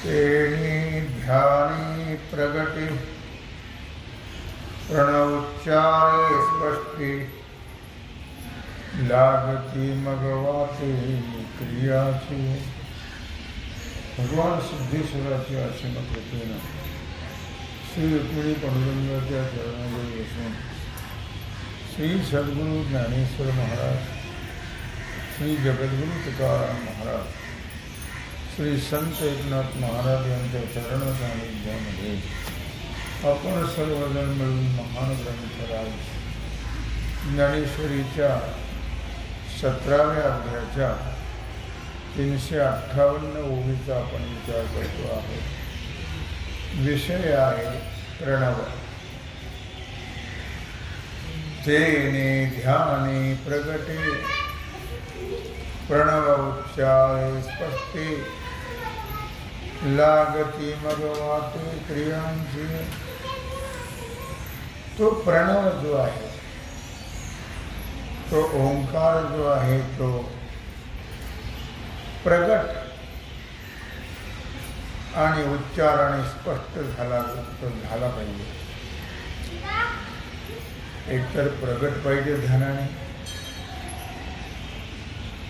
तेनी ध्यानी प्रगति प्रणवोच्चारे स्पष्टि लागती मगवाते क्रिया छे। भगवान सिद्धेश्वराची असीम कृपेनं श्री रुक्मिणी पांडुरंगाच्या चरणाजवळ बसून श्री सद्गुरु ज्ञानेश्वर महाराज, श्री जगद्गुरु तुकाराम महाराज, श्री संत एकनाथ महाराज यांच्या चरण सानिध्यामध्ये आपण सर्वजण मिळून महान ग्रंथराज ज्ञानेश्वरीच्या 17व्या अध्यायाच्या 358 ओवीचा आपण विचार करतो आहोत। विषय आहे प्रणव। तेने ध्याने प्रगटे प्रणव उच्चारे स्पष्टे लागती मगवाते क्रियांची। तो प्रणव जो आहे, तो ओंकार जो आहे, तो प्रगट आणि उच्चाराने स्पष्ट झाला पाहिजे। एकतर प्रगट पाहिजे ध्यानाने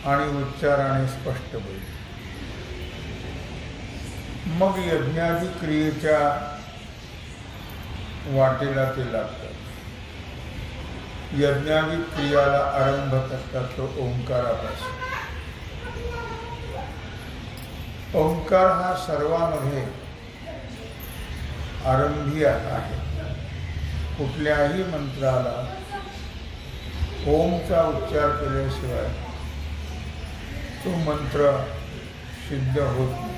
आणि उच्चाराने स्पष्ट पाहिजे। मग यज्ञादी क्रियेच्या वाटेला ते लागतात। यज्ञादी क्रियाला आरंभ करतात तो ओंकारापासून। ओंकार हा सर्वांमध्ये आरंभी आहे। कुठल्याही मंत्राला ओमचा उच्चार केल्याशिवाय तो मंत्र सिद्ध होत नाही।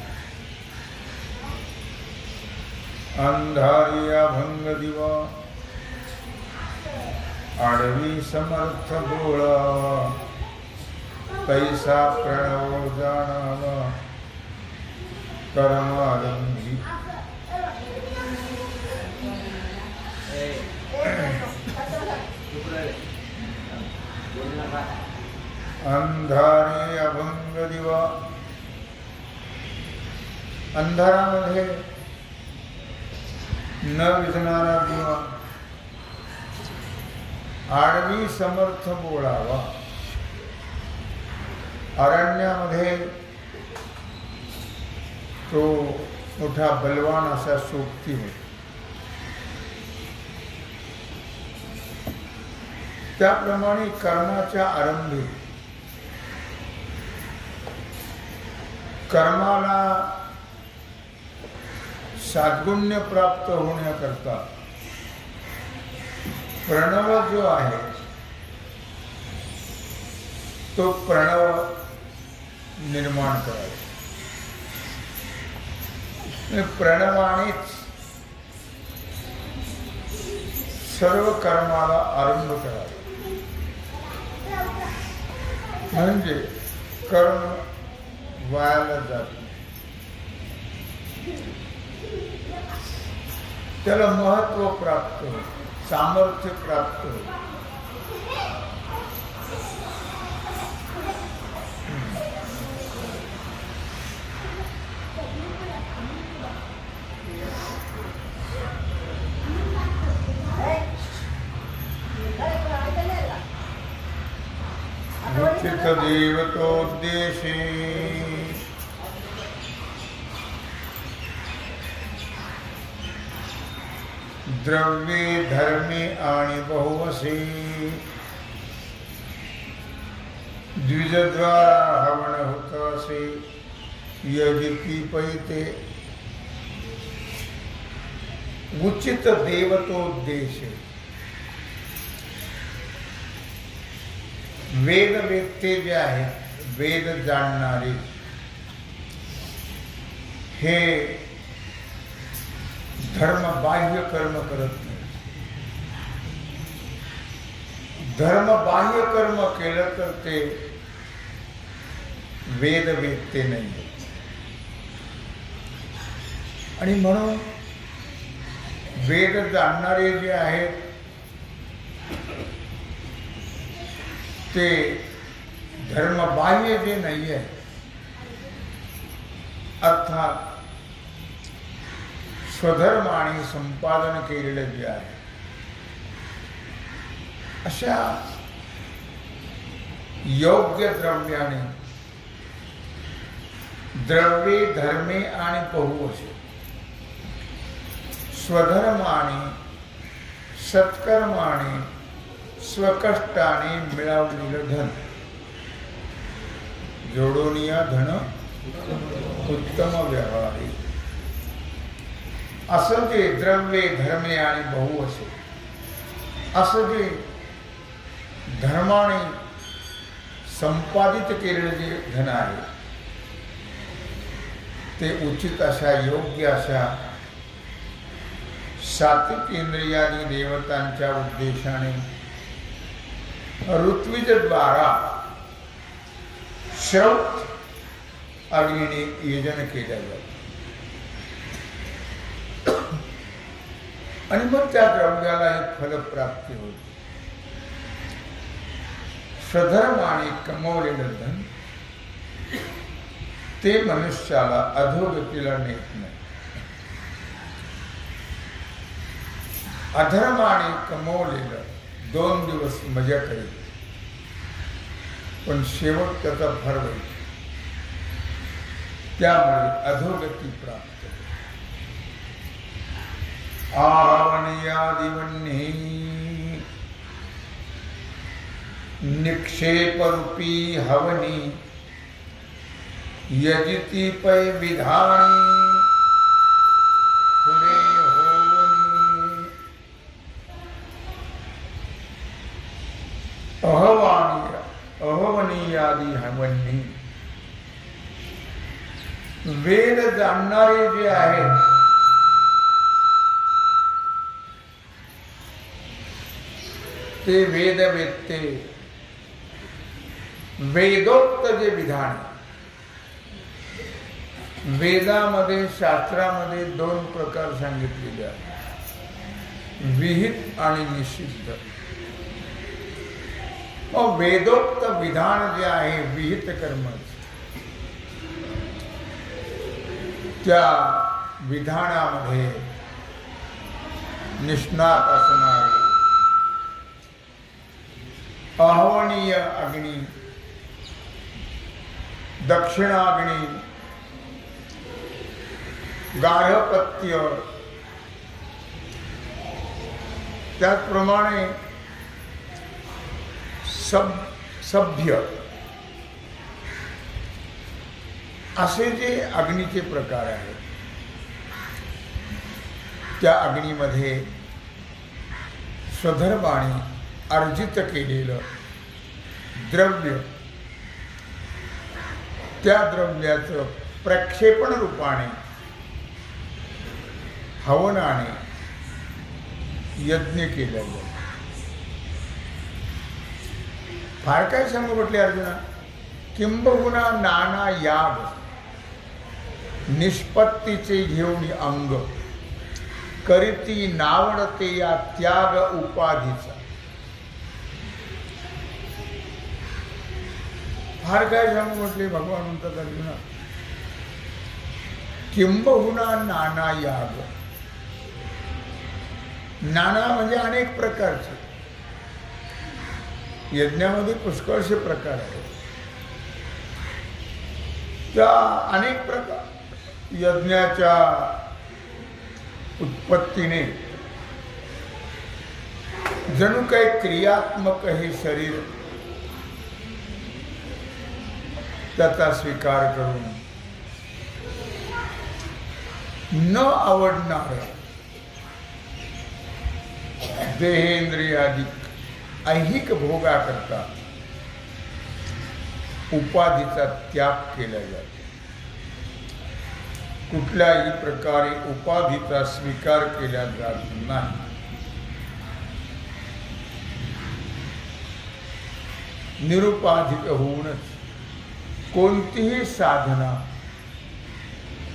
अंधारी अभंग दिवा आडवी समर्थ गोळा तैसा प्रणव जाणावा कर्मारंभी। अंधारी अभंग दिवा, अंधारामध्ये न विझणारा दिवा आडवी समर्थ बोळावा। अरण्यामध्ये तो मोठा बलवान असा सोबती होता। त्याप्रमाणे कर्माच्या आरंभी कर्माला साद्गुण्य प्राप्त होण्याकरता प्रणव जो आहे तो प्रणव निर्माण करावा। प्रणवानेच सर्व कर्माला आरंभ करावा, म्हणजे कर्म वायाला जात नाही, त्याला महत्व प्राप्त हो, सामर्थ्य प्राप्त हो। उचित देवतोद्देशे द्रव्ये धर्मे आणि बहुवसे द्विजद्वारा हवन होत असे यजिती पैते। उचित देवतोद्देशे, वेद वेत्ते जे आहेत, वेद जाणणारे, हे धर्म बाह्य कर्म करत नाही। धर्म बाह्य कर्म केलं तर ते वेद वेत्ते नाही। आणि म्हणून वेद जाणणारे जे आहेत ते धर्म बाह्य जे नाही आहे, अर्थात स्वधर्माने संपादन केलेलं जे आहे अशा योग्य द्रव्याने द्रव्ये धर्मे आणि बहुवशे स्वधर्माने सत्कर्माने स्वकष्टाने मिळवलेलं धन जोडोनिया धन उत्तम व्यवहारी असं जे द्रव्ये धर्मे आणि बहुवशे असं जे धर्माने संपादित केलेलं जे धन आहे ते उचित अशा योग्य अशा सात्विक इंद्रियादी देवतांच्या उद्देशाने ऋत्विज द्वारा श्रौत अग्नीने यजन केलं जातं आणि मग त्या द्रव्याला एक फलप्राप्ती होते. स्वधर्माने कमवलेलं धन ते मनुष्याला अधोगतीला नेत नाही. अधर्माने कमवलेलं 2 दिवस मजा करेल पण शेवट त्याचा भर होईल. त्यामुळे अधोगती प्राप्त आहवनीयादिवन्नी निक्षेपरूपी हवनी यजिति पै विधानी पुढे होवनी अहवनीयादी हवनी वेद जाणणारे जे आहेत ते वेदवेत्ते वेदोक्त जे विधान वेदामध्ये शास्त्रामध्ये 2 प्रकार सांगितलेले आहेत विहित आणि निषिद्ध. वेदोक्त विधान जे आहे विहित कर्म त्या विधानामध्ये निष्णात असणारे आहवनीय अग्नी दक्षिणाग्नी गार्हपत्य त्याचप्रमाणे सभ्य असे जे अग्नीचे प्रकार आहेत त्या अग्नीमध्ये स्वधर्माने अर्जित केलेलं द्रव्य त्या द्रव्याचं प्रक्षेपण रूपाने हवनाने यज्ञ केला जातो. फार काय सांगू म्हटले अर्जुना. किंबहुना नाना याग निष्पत्तीचे घेऊन अंग करीती नावडते या त्याग उपाधीचा. फार काय सांगू म्हटले भगवान म्हणतात अर्जुना. किंबहुना नाना याग. नाना म्हणजे अनेक प्रकारचे. यज्ञामध्ये पुष्कळसे प्रकार आहेत. त्या अनेक प्रकार यज्ञाच्या उत्पत्तीने जणू काही क्रियात्मक हे शरीर त्याचा स्वीकार करून न आवडणार देहेंद्रियादी ऐहिक भोगा करता उपाधीचा त्याग केला जातो. कुठल्याही प्रकारे उपाधीचा स्वीकार केला जात नाही. निरुपाधिक होऊनच कोणतीही साधना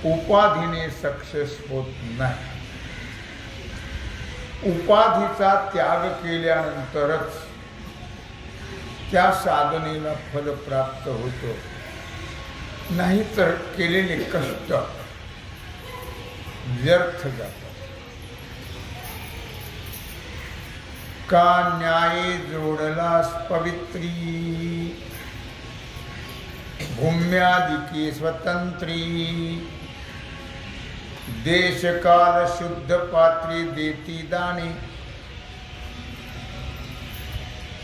उपाधीने सक्सेस होत नाही. उपाधीचा त्याग केल्यानंतरच त्या साधनेला फल प्राप्त होतो. नाहीतर केलेले कष्ट व्यर्थ जातात. का न्याये जोडलास पवित्री, भूम्यादिके स्वतंत्री, देश काल शुद्ध पात्री देती दाने,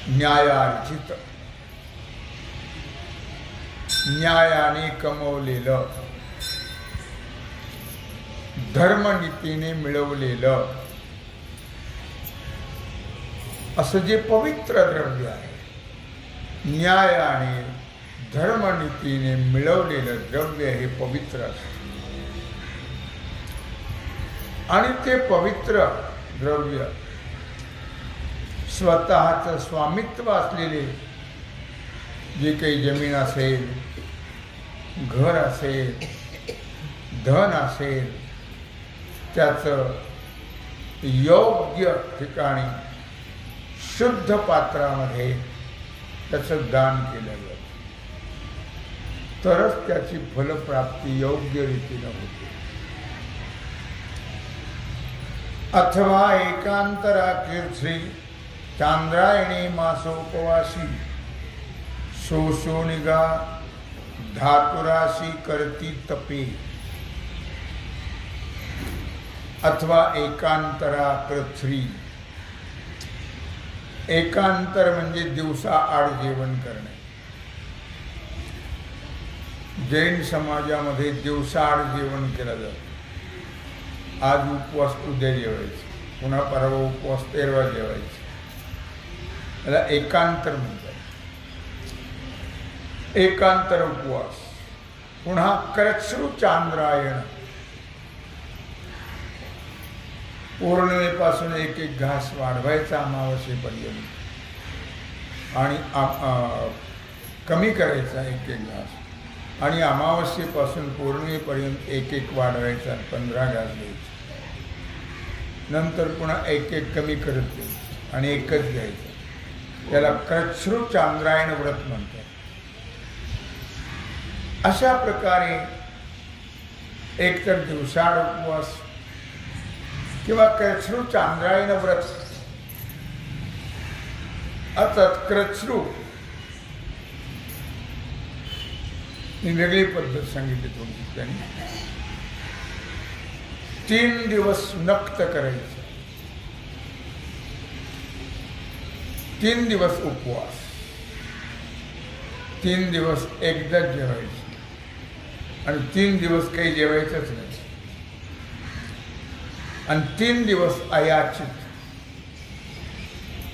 न्यायार्जित, न्यायाने कमवलेलं, धर्मनीतीने मिळवलेलं असं जे पवित्र द्रव्य आहे, न्यायाने धर्मनीतीने मिळवलेलं द्रव्य हे पवित्र असतं. आणि ते पवित्र द्रव्य स्वतःचं स्वामित्व असलेले जे काही जमीन असेल, घर असेल, धन असेल, त्याचं योग्य ठिकाणी शुद्ध पात्रामध्ये त्याचं दान केलं जातं, तरच त्याची फलप्राप्ती योग्य रीतीनं होते. अथवा एकांतरा कीर्ती चांद्रायणी मासोपवासी, शोषोनिगा धातुराशी करती तपे. अथवा एकांतरा पृथ्वी, एकांतर म्हणजे दिवसा आड जेवण करणे. जैन समाजामध्ये दिवसा आड जेवण केलं जातं. आज उपवास, उद्या जेवायचं, पुन्हा परवा उपवास, तेरवा जेवायचं. त्याला एकांतर म्हणतात. एकांतर उपवास. पुन्हा कर्श्रु चांद्रायण, पौर्णिमेपासून एक एक घास वाढवायचा अमावस्येपर्यंत, आणि कमी करायचा एक एक घास, आणि अमावस्येपासून पौर्णिमेपर्यंत एक एक वाढवायचा, 15 घास घ्यायचे. नंतर पुन्हा एक एक कमी करत घ्यायचं आणि एकच घ्यायचं. त्याला कर्श्रु चांद्रायण व्रत म्हणतात. अशा प्रकारे एकतर दिवसाआड उपवास किंवा कर्श्रु चांद्रायण व्रत, अर्थात कर्श्रु ही वेगळी पद्धत सांगितली थोडी त्यांनी. 3 दिवस नक्त करायचं, 3 दिवस उपवास, 3 दिवस एकदाच जेवायचं आणि 3 दिवस काही जेवायचंच नाही, आणि 3 दिवस अयाचित.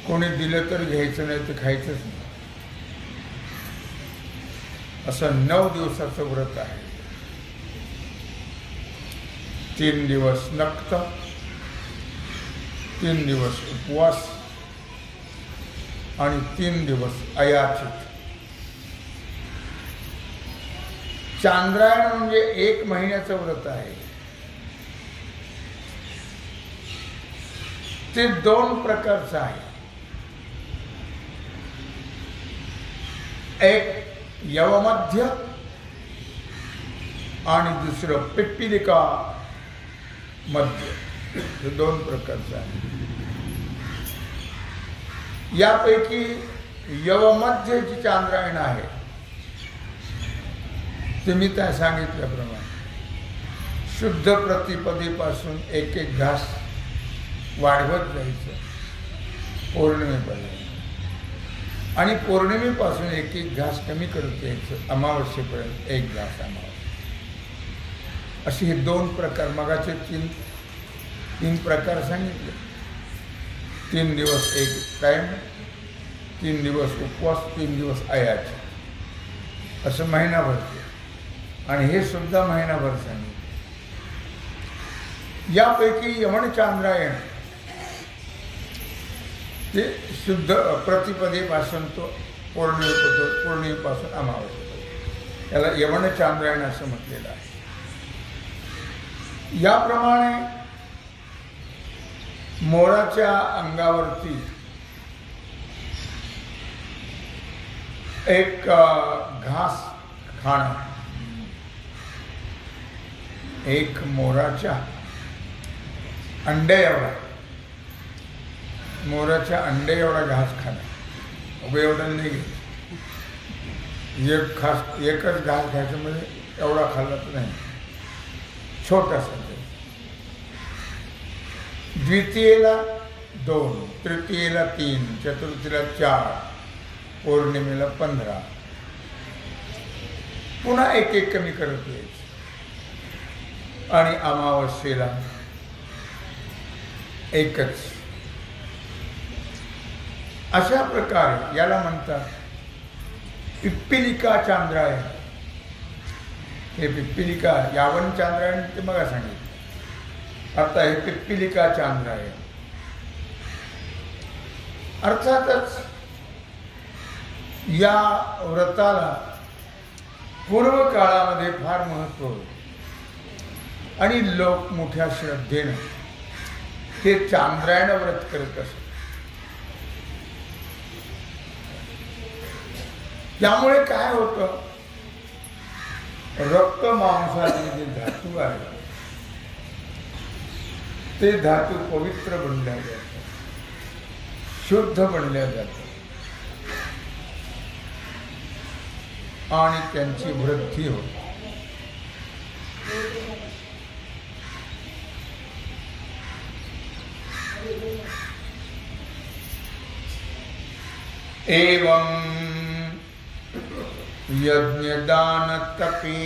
कोणी दिलं तर घ्यायचं, नाही तर खायचंच नाही. असं 9 दिवसाचं व्रत आहे. 3 दिवस नक्त, 3 दिवस उपवास आणि 3 दिवस अयाचित. चांद्रायण म्हणजे 1 महिन्याचं व्रत आहे. ते 2 प्रकारचं आहे. एक यवमध्य आणि दुसरं पिप्पिलिका मध्य, हे 2 प्रकारचं आहे. यापैकी यवमध्य जी चांद्रायण आहे ते मी त्या सांगितल्याप्रमाणे शुद्ध प्रतिपदेपासून एक एक घास वाढवत जायचं पौर्णिमेपर्यंत, आणि पौर्णिमेपासून एक एक घास कमी करत यायचं अमावस्येपर्यंत 1 घास अमावस्या. असे हे 2 प्रकार, मगाचे 3 प्रकार सांगितले. 3 दिवस एक टाइम, 3 दिवस उपवास, 3 दिवस अयाची, असं महिनाभर. आणि हे सुद्धा महिनाभर सांगितले. यापैकी यमन चांद्रायण ते शुद्ध प्रतिपदेपासून तो पौर्णिमेपासून अमावस्येपर्यंत, त्याला यमन चांद्रायण असं म्हटलेलं आहे. याप्रमाणे मोराच्या अंगावरती एक घास खाणं, एक मोराच्या अंडे एवढा, मोराच्या अंडे एवढा घास खाणं, अगं एवढा नाही घे, एकच घास घ्यायचं म्हणजे एवढा खाल्ला तर नाही, छोटासा. द्वितीयेला 2, तृतीयेला 3, चतुर्थीला 4, पौर्णिमेला 15, पुन्हा एक कमी करत यायचं. आणि अमावस्येला एकच. अशा प्रकारे याला म्हणतात पिप्पिलिका चांद्रायण. हे पिप्पिलिका यावन चांद्रायण ते मग सांगितलं. आता हे पिप्पिलिका चांद्रायण. अर्थातच या व्रताला पूर्व काळामध्ये फार महत्त्व होतं आणि लोक मोठ्या श्रद्धेनं हे चांद्रायण व्रत करत असत. त्यामुळे काय होतं, रक्त मांसाचे जे धातू आहेत ते धातू पवित्र बनल्या जातात, शुद्ध बनल्या जातात आणि त्यांची वृद्धी होते. एवं यज्ञदान तपे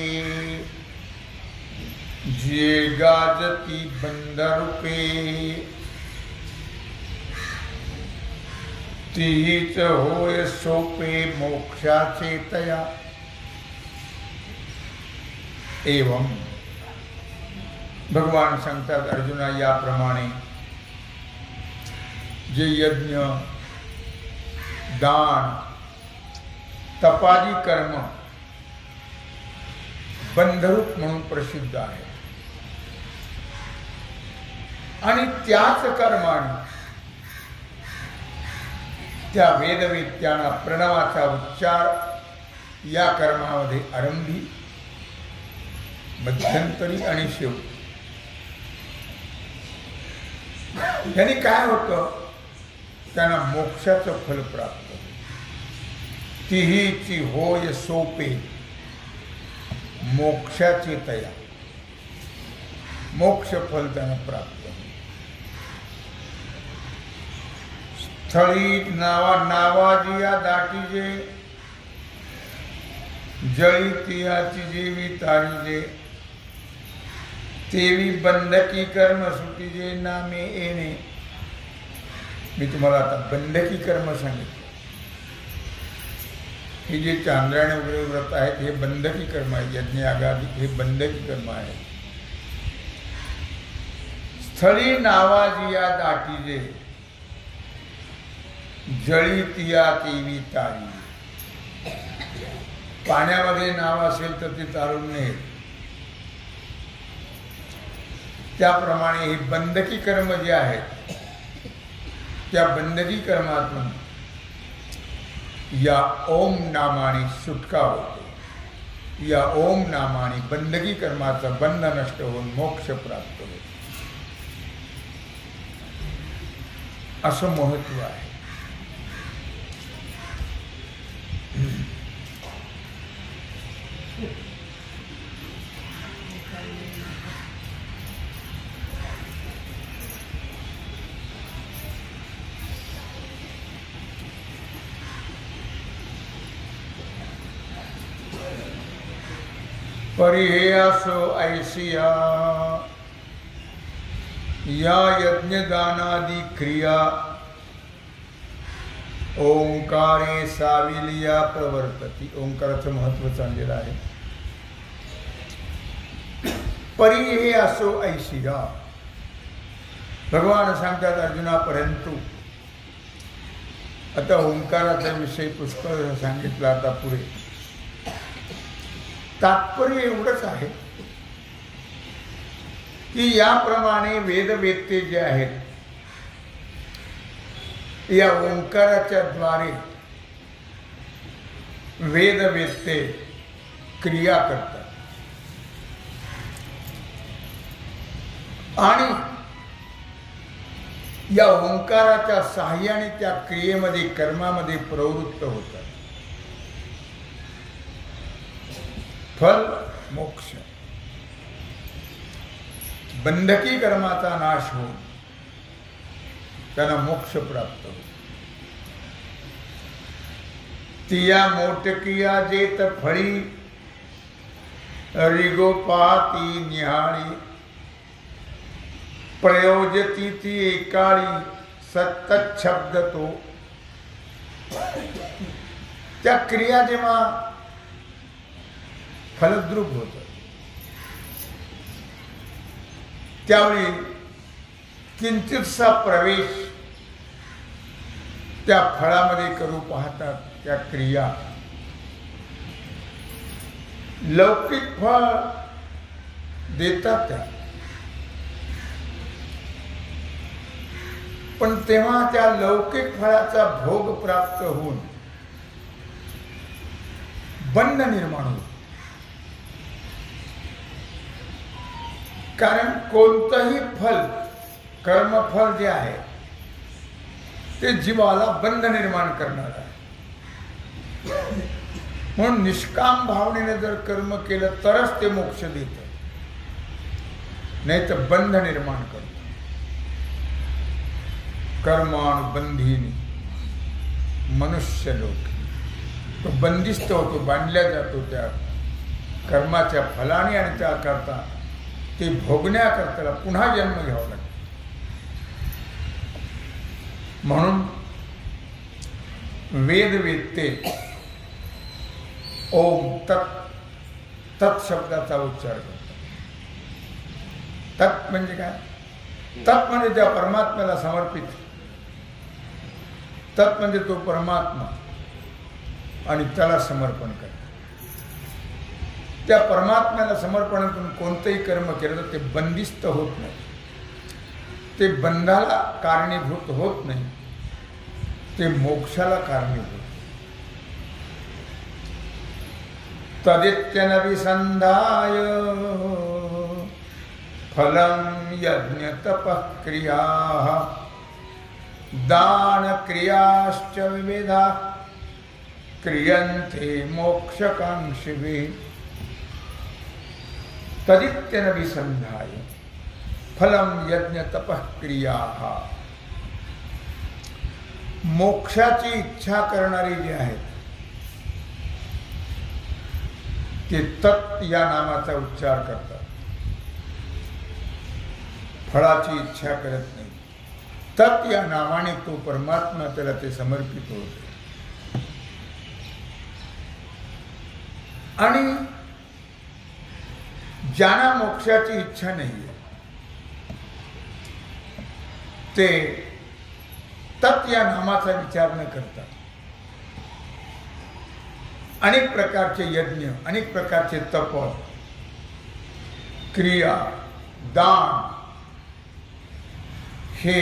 जे गाजती बंधरूपे तीच होय सोपे मोक्षाचे तया. एवं भगवान सांगतात अर्जुना, याप्रमाणे जे यज्ञ, दान, तपादी कर्म बंधरूप म्हणून प्रसिद्ध आहे आणि त्याच कर्माने त्या वेदवेत्यांना प्रणवाचा उच्चार या कर्मामध्ये आरंभी, मध्यंतरी आणि शेवटी यांनी काय होतं, त्यांना मोक्षाचं फल प्राप्त. तिहीची होय सोपे मोक्षाची तया. मोक्ष फल त्यांना प्राप्त. स्थळी नावाजिया दाटीजे जळी तियाची जेवी तारीजे तेवी बंधकी कर्म सुटीजे नामे येणे. मी तुम्हाला आता बंधकी कर्म सांगितलं. हे जे चांद्रायण वगैरे व्रत आहेत हे बंधकी कर्म आहे. यज्ञ यागादी हे बंधकी कर्म आहे. स्थळी नावाजिया दाटीजे जळी तिया तेवी तारी. पाण्यामध्ये नाव असेल तर ते तारून नये. त्याप्रमाणे हे बंधकी कर्म जे आहेत त्या बंधकी कर्मातून या ओम नामाने सुटका होते. या ओम नामाने बंधकी कर्माचा बंध नष्ट होऊन मोक्ष प्राप्त होते. असं महत्व आहे. परिहेयासो ऐसिया या यज्ञदानादि क्रिया ओंकारे साविलिया प्रवर्तती. ओंकाराचं महत्व सांगलेलं आहे. परिहेयासो ऐसिया. भगवान सांगतात अर्जुना, परंतु आता ओंकाराचा विषय पुष्कळ सांगितला. आता पुढे तात्पर्य एवढंच आहे की याप्रमाणे वेदवेत्ते जे आहेत या ओंकाराच्या द्वारे वेदवेत्ते क्रिया करतात आणि या ओंकाराच्या साहाय्याने त्या क्रियेमध्ये कर्मामध्ये प्रवृत्त होतात. फल मोक्ष. बंधकी कर्माचा नाश होऊन त्यांना मोक्ष प्राप्त होतो. तिया मोटकिया जेत फळी रिगोपाती निहाळी प्रयोजती ती एकाळी सत्त शब्द तो. त्या क्रिया जेव्हा फलद्रूप होतात त्यावेळी किंचितसा प्रवेश त्या फळामध्ये करू पाहतात. त्या क्रिया लौकिक फळ देतात त्या, पण तेव्हा त्या लौकिक फळाचा भोग प्राप्त होऊन बंध निर्माण होते. कारण कोणतंही फल, कर्मफल जे आहे ते जीवाला बंध निर्माण करणार आहे. म्हणून निष्काम भावनेने जर कर्म केलं तरच ते मोक्ष देतं, नाही तर बंध निर्माण करतं. कर्मानुबंधीनी मनुष्य लोक, तो बंदिस्त होतो, बांधल्या जातो त्या कर्माच्या फलाने आणि त्याकरता ते भोगण्याकरता पुन्हा जन्म घ्यावा लागतो. म्हणून वेद वेदते ओम तत् शब्दाचा उच्चार करतात. तत् म्हणजे काय? तत् म्हणजे त्या परमात्म्याला समर्पित. तत् म्हणजे तो परमात्मा आणि त्याला समर्पण करतात. त्या परमात्म्याला समर्पण करून कोणतंही कर्म केलं तर ते बंदिस्त होत नाही, ते बंधाला कारणीभूत होत नाही, ते मोक्षाला कारणीभूत. तदित्यनभिसंधाय फलं यज्ञ तपः क्रियाः दान क्रियाश्च विविधा क्रियन्ते मोक्षकांक्षिभिः. तदित्यनभिसंधाय फलं यज्ञ तपः क्रियाः. मोक्षाची इच्छा करणारी जी आहेत ते तत् या नामाचा उच्चार करतात. फळाची इच्छा करत नाही. तत् या नावाने तो परमात्मा त्याला ते समर्पित होते. आणि ज्यांना मोक्षाची इच्छा नाही ते तत् या नामाचा विचार न करता अनेक प्रकारचे यज्ञ, अनेक प्रकारचे तप, क्रिया, दान हे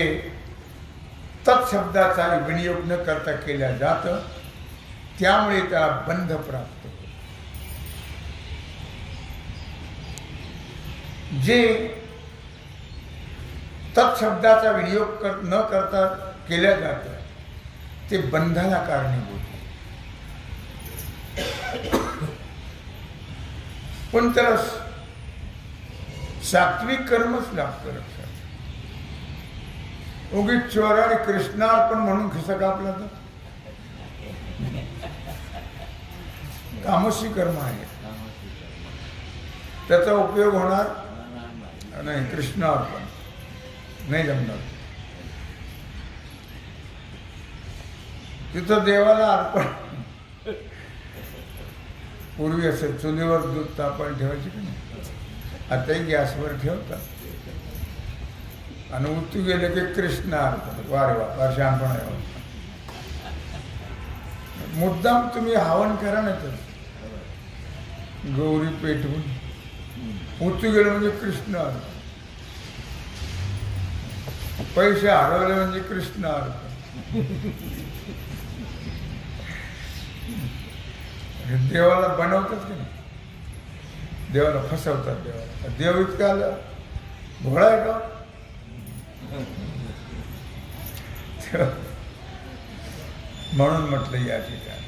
तत्शब्दाचा विनियोग न करता केल्या जातं. त्यामुळे त्याला बंध प्राप्त होतो. जे तत्शब्दाचा विनियोग न करता केल्या जातं ते बंधाला कारणीभूत. पण त्याला सात्विक कर्मच लागतं. लक्षात उगीच चोर आणि कृष्णार्पण म्हणून खिसा कापला तर तामसी कर्म आहे, त्याचा उपयोग होणार नाही. कृष्णार्पण नाही जमणार. तिथं देवाला अर्पण. पूर्वी असं चुलीवर दूध तापायला ठेवायचे की नाही, आताही गॅसवर ठेवतात. आणि उतू गेले की कृष्ण अर्पण. वारे वा, फार शहाणपण आहे. मुद्दाम तुम्ही हवन करा ना तर गौरी पेटवून उतू गेले म्हणजे कृष्ण अर्पण. पैसे हरवले म्हणजे कृष्ण अर्पण. देवाला बनवतात की नाही, देवाला फसवतात. देवाला देव इतका भोळा आहे का? म्हणून म्हटलं या ठिकाणी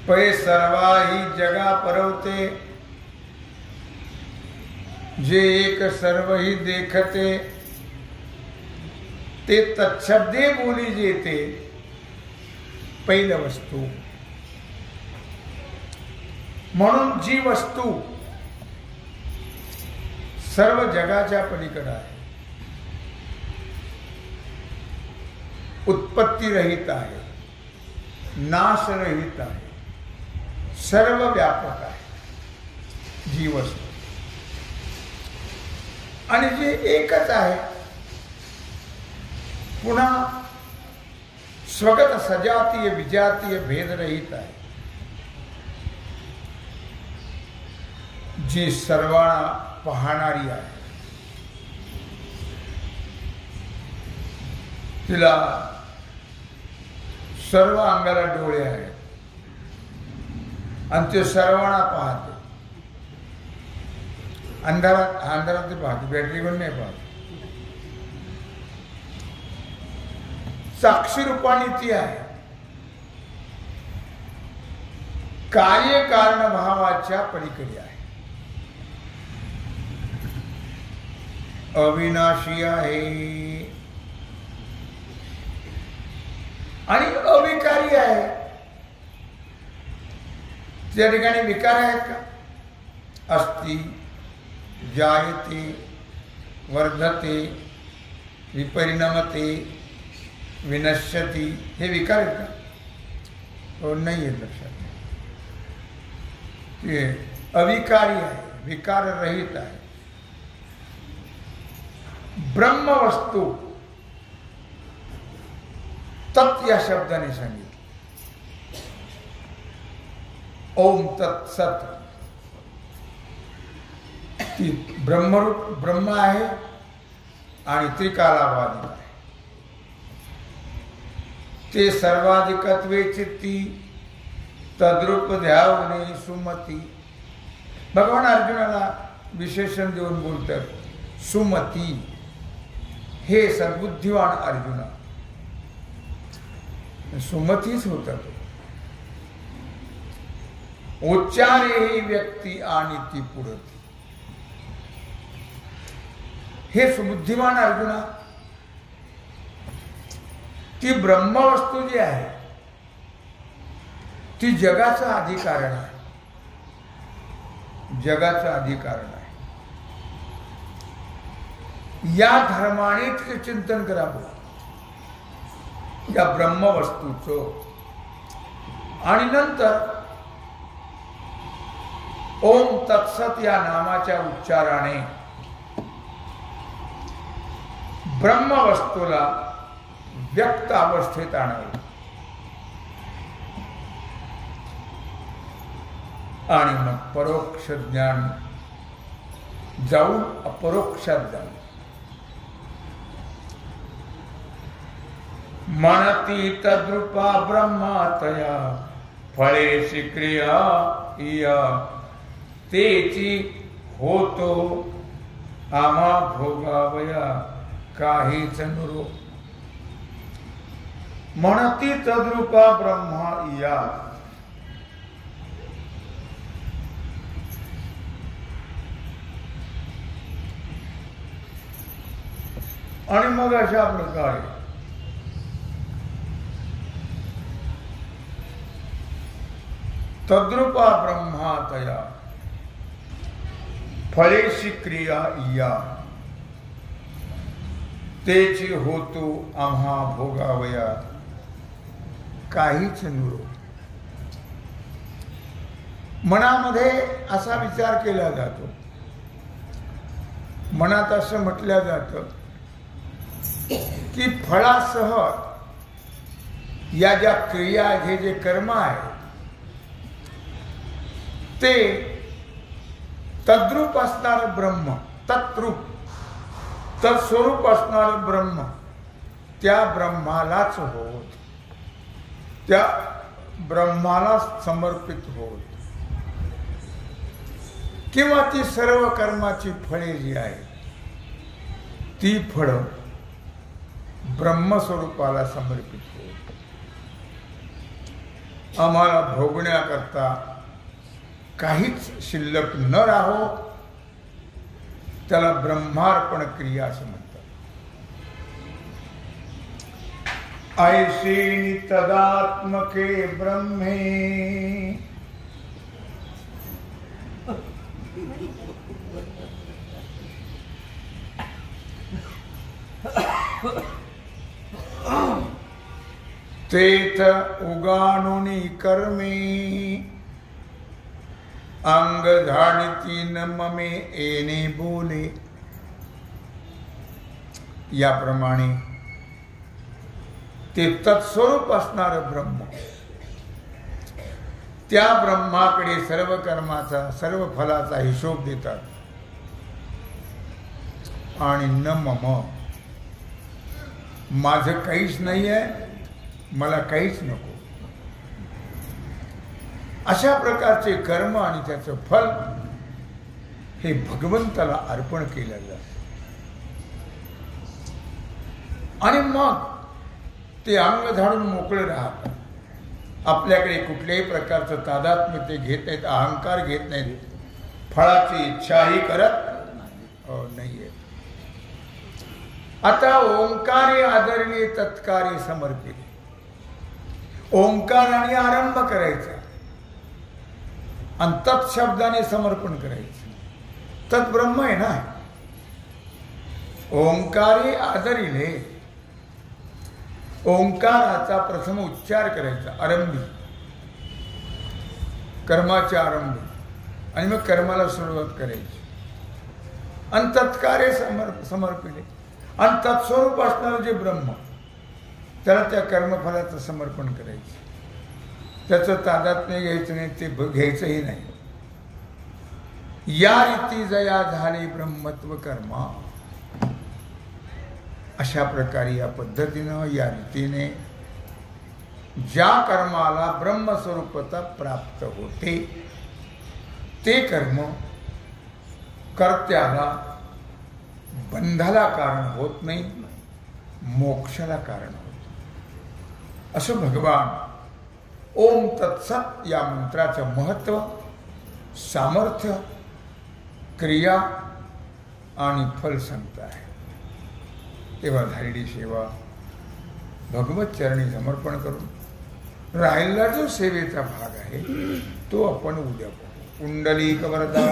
पै सर्वाही जगा परवते, जे एक सर्वही देखते, ते तच्छब्दे बोली जेते पहिलं वस्तू. म्हणून जी वस्तू सर्व जगाच्या पलीकडे आहे, उत्पत्ती रहित आहे, नाश रहित आहे, सर्व व्यापक आहे जी वस्तू, आणि जे एकच आहे, पुन्हा स्वगत सजातीय विजातीय भेद रहित आहे, जी सर्वांना पाहणारी आहे, तिला सर्व अंगाला डोळे आहेत आणि ते सर्वांना पाहते. अंधारात ते पाहते, बॅटरी पण नाही पाहते. साक्षी रूपाने ती आहे. कार्य कारण भावाच्या पलीकडे आहे, अविनाशी आहे आणि अविकारी आहे. त्या ठिकाणी विकार आहेत का? अस्ति, जायते, वर्धते, विपरिणमते, विनश्यति, हे विकार आहेत का? हो, नाही आहेत. लक्षात हे अविकारी आहे, विकार रहित आहे. ब्रह्म वस्तू तत् या शब्दाने सांगितलं. ओम तत्सत, ती ब्रह्मरूप ब्रह्म आहे आणि त्रिकालाबाधिक आहे. ते सर्वाधिकत्वे चित्ती तद्रूप ध्यावणे सुमती. भगवान अर्जुनाला विशेषण देऊन बोलतात सुमती, हे सद्बुद्धिवान अर्जुना. सुमतीच होता तो. उच्चारे ही व्यक्ती आणि ती पुढती. हे सुबुद्धिमान अर्जुना, ती ब्रह्मवस्तू जी आहे ती जगाचं अधिकारण आहे, जगाचं अधिकारण आहे. या धर्माने तिचे चिंतन करावं, या ब्रह्मवस्तूचं. आणि नंतर ओम तत्सत या नामाच्या उच्चाराने ब्रह्मवस्तूला व्यक्त अवस्थेत आणावे आणि मग परोक्ष ज्ञान जाऊन अपरोक्षात जावे. मनती तद्रूपा ब्रह्मातया फळेशी क्रिया इया तेची होतो आम्हा भोगावया काहीच नुरो. म्हणती तद्रूपा ब्रह्मा इया, आणि मग अशा प्रकारे तद्रूपा ब्रह्मातया फळेशी क्रिया इया तेची होतो आम्हा भोगावया काहीच नुरो. मनामध्ये असा विचार केला जातो, मनात असं म्हटलं जातं की फळासह या ज्या क्रिया, हे जे कर्म आहे ते तद्रूप असणार ब्रह्म, तत्रूप तत्स्वरूप असणार ब्रह्म, त्या ब्रह्मालाच होत, त्या ब्रह्माला समर्पित होत. किंवा ती सर्व कर्माची फळे जी आहे ती फळं ब्रह्मस्वरूपाला समर्पित हो. आम्हाला भोगण्याकरता काहीच शिल्लक न राहो, त्याला ब्रह्मार्पण क्रिया असं म्हणतात. ऐसे तदात्मके ब्रह्मे तेथ उगाणुनी कर्मे अंग झाडती न ममे एने बोले. याप्रमाणे ते तत्स्वरूप असणार ब्रह्म, त्या ब्रह्माकडे सर्व कर्माचा सर्व फलाचा हिशोब देतात. आणि न मम, माझं काहीच नाही आहे, मला काहीच नको, अशा प्रकारचे कर्म आणि त्याचं फल हे भगवंताला अर्पण केलं जातं. आणि मग ते अंग झाडून मोकळे राहतात. आपल्याकडे कुठल्याही प्रकारचं तादात्म्य ते घेत नाहीत, अहंकार घेत नाहीत, फळाची इच्छाही करत नाहीये. आता ओंकारे आदरणे तत्कार्य समर्पित. ओंकाराने आरंभ करायचा आणि तत्शब्दाने समर्पण करायचं. तत् ब्रह्म आहे ना. ओंकारे आदरिले, ओंकाराचा प्रथम उच्चार करायचा आरंभी, कर्माच्या आरंभी, आणि मग कर्माला सुरुवात करायची. आणि तत्कार्य समर्पिले, आणि तत्स्वरूप असणारं जे ब्रह्म, त्याला त्या कर्मफलाचं समर्पण करायचं. त्याचं तादात्म्य घ्यायचं नाही, ते घ्यायचंही नाही. या रीती जया झाले ब्रह्मत्व कर्मा. अशा प्रकारे या पद्धतीनं या रीतीने ज्या कर्माला ब्रह्मस्वरूपता प्राप्त होते ते कर्म कर्त्याला बंधाला कारण होत नाही, मोक्षाला कारण होत. असं भगवान ओम तत्सत या मंत्राचं महत्व, सामर्थ्य, क्रिया आणि फल सांगत आहे. तेव्हा झालेली सेवा भगवत चरणी समर्पण करून राहिलेला जो सेवेचा भाग आहे तो आपण उद्या पाहू. पुंडलिक वरदा